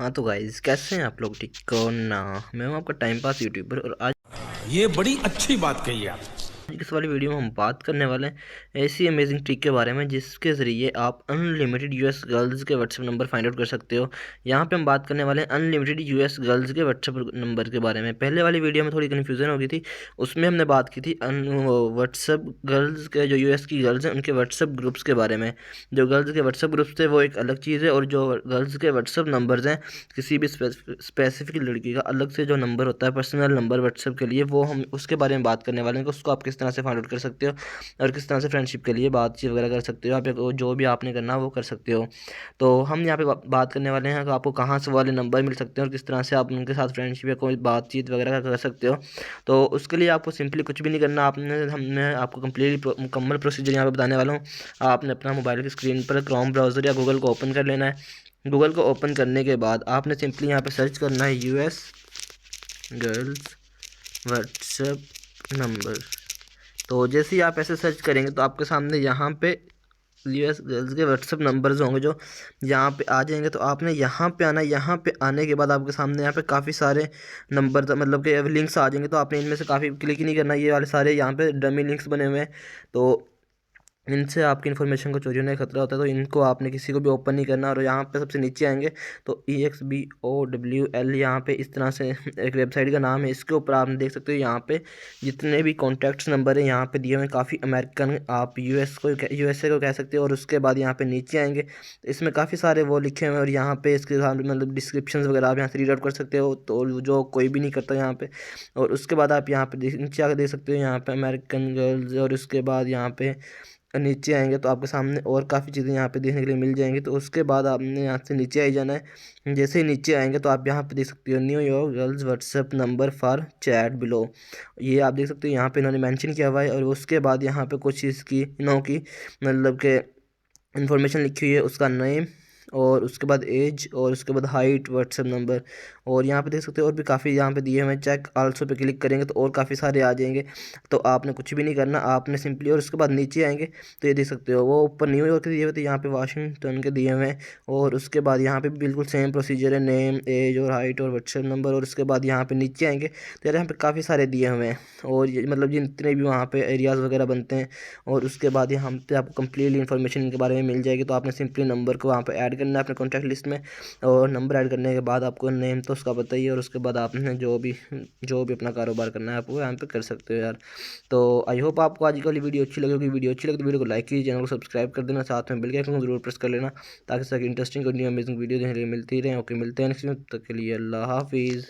हाँ तो गाइस, कैसे हैं आप लोग? ठीक हो ना? मैं हूं आपका टाइम पास यूट्यूबर, और आज ये बड़ी अच्छी बात कही आप। इस वाली वीडियो में हम बात करने वाले हैं ऐसी अमेजिंग ट्रिक के बारे में जिसके ज़रिए आप अनलिमिटेड यूएस गर्ल्स के व्हाट्सएप नंबर फाइंड आउट कर सकते हो। यहाँ पे हम बात करने वाले हैं अनलिमिटेड यूएस गर्ल्स के व्हाट्सएप नंबर के बारे में। पहले वाली वीडियो में थोड़ी कन्फ्यूज़न हो गई थी, उसमें हमने बात की थी व्हाट्सएप गर्ल्स के, जो यूएस की गर्ल्स हैं उनके व्हाट्सएप ग्रुप्स के बारे में। जो गर्ल्स के व्हाट्सएप ग्रुप्स थे वो एक अलग चीज़ है, और जो गर्ल्स के व्हाट्सएप नंबर्स हैं, किसी भी स्पेसिफिक लड़की का अलग से जो नंबर होता है, पर्सनल नंबर व्हाट्सएप के लिए, वो हम उसके बारे में बात करने वाले हैं कि उसको आप किस तरह से फाइंड आउट कर सकते हो और किस तरह से फ्रेंडशिप के लिए बातचीत वगैरह कर सकते हो। आप जो भी आपने करना वो कर सकते हो। तो हम यहाँ पे बात करने वाले हैं कि आपको कहाँ से वाले नंबर मिल सकते हैं और किस तरह से आप उनके साथ फ्रेंडशिप या कोई बातचीत वगैरह कर सकते हो। तो उसके लिए आपको सिंपली कुछ भी नहीं करना, हमने आपको कम्प्लीटली मुकम्मल प्रोसीजर यहाँ पे बताने वाला हूँ। आपने अपना मोबाइल की स्क्रीन पर क्रोम ब्राउज़र या गूगल को ओपन कर लेना है। गूगल को ओपन करने के बाद आपने सिंपली यहाँ पे सर्च करना है यूएस गर्ल्स व्हाट्सएप नंबर। तो जैसे ही आप ऐसे सर्च करेंगे तो आपके सामने यहाँ पे यूएस गर्ल्स के व्हाट्सएप नंबर्स होंगे जो यहाँ पे आ जाएंगे। तो आपने यहाँ पे आना, यहाँ पे आने के बाद आपके सामने यहाँ पे काफ़ी सारे नंबर, मतलब कि लिंक्स आ जाएंगे। तो आपने इनमें से काफ़ी क्लिक नहीं करना, ये वाले सारे यहाँ पे डमी लिंक्स बने हुए हैं। तो इनसे आपकी इन्फॉर्मेशन को चोरी होने का खतरा होता है, तो इनको आपने किसी को भी ओपन नहीं करना। और यहाँ पे सबसे नीचे आएंगे तो EXBOWL, यहाँ पे इस तरह से एक वेबसाइट का नाम है, इसके ऊपर आपने देख सकते हो यहाँ पे जितने भी कॉन्टैक्ट्स नंबर हैं यहाँ पे दिए हुए हैं। काफ़ी अमेरिकन, आप USA को कह सकते हो। और उसके बाद यहाँ पे नीचे आएंगे तो इसमें काफ़ी सारे वो लिखे हुए हैं, और यहाँ पे इसके साथ मतलब डिस्क्रिप्शन वगैरह आप यहाँ से रीड आउट कर सकते हो, तो जो कोई भी नहीं करता यहाँ पे। और उसके बाद आप यहाँ पे नीचे आकर देख सकते हो यहाँ पे अमेरिकन गर्ल्स, और उसके बाद यहाँ पे नीचे आएंगे तो आपके सामने और काफ़ी चीज़ें यहाँ पे देखने के लिए मिल जाएंगी। तो उसके बाद आपने यहाँ से नीचे आई जाना है। जैसे ही नीचे आएंगे तो आप यहाँ पे देख सकते हो New York girls WhatsApp number for chat below. ये आप देख सकते हो यहाँ पे इन्होंने मेंशन किया हुआ है। और उसके बाद यहाँ पे कुछ इसकी इनों की मतलब के इन्फॉर्मेशन लिखी हुई है, उसका नेम, और उसके बाद एज, और उसके बाद हाइट, व्हाट्सएप नंबर। और यहाँ पे देख सकते हो और भी काफ़ी यहाँ पे दिए हुए हैं। चेक आल्सो पे क्लिक करेंगे तो और काफ़ी सारे आ जाएंगे। तो आपने कुछ भी नहीं करना, आपने सिंपली, और उसके बाद नीचे आएंगे तो ये देख सकते हो वो ऊपर न्यूयॉर्क के दिए हुए थे, यहाँ पे वाशिंगटन के दिए हुए हैं। और उसके बाद यहाँ पे भी बिल्कुल सेम प्रोसीजर है, नेम, एज और हाइट और व्हाट्सएप नंबर। और उसके बाद यहाँ पे नीचे आएंगे तो यार यहाँ पे काफ़ी सारे दिए हुए हैं, और ये मतलब जितने भी वहाँ पे एरियाज़ वगैरह बनते हैं। और उसके बाद यहाँ पे आपको कंप्लीटली इन्फॉर्मेशन इनके बारे में मिल जाएगी। तो आपने सिंपली नंबर को वहाँ पे ऐड करना है अपने कॉन्टैक्ट लिस्ट में। और नंबर ऐड करने के बाद आपको नेम तो उसका पता ही है, और उसके बाद आपने जो भी अपना कारोबार करना है आप वो यहाँ पे कर सकते हो यार। तो आई होप आपको आज की वाली वीडियो अच्छी लगी होगी। वीडियो अच्छी लगी तो वीडियो को लाइक कीजिए, चैनल को सब्सक्राइब कर देना, साथ में बेल के आइकन को जरूर प्रेस कर लेना, ताकि इंटरेस्टिंग और न्यू अमेजिंग वीडियो देखने के लिए मिलती रहे। ओके, मिलते हैं नेक्स्ट, तब तक के लिए अल्लाह हाफिज़।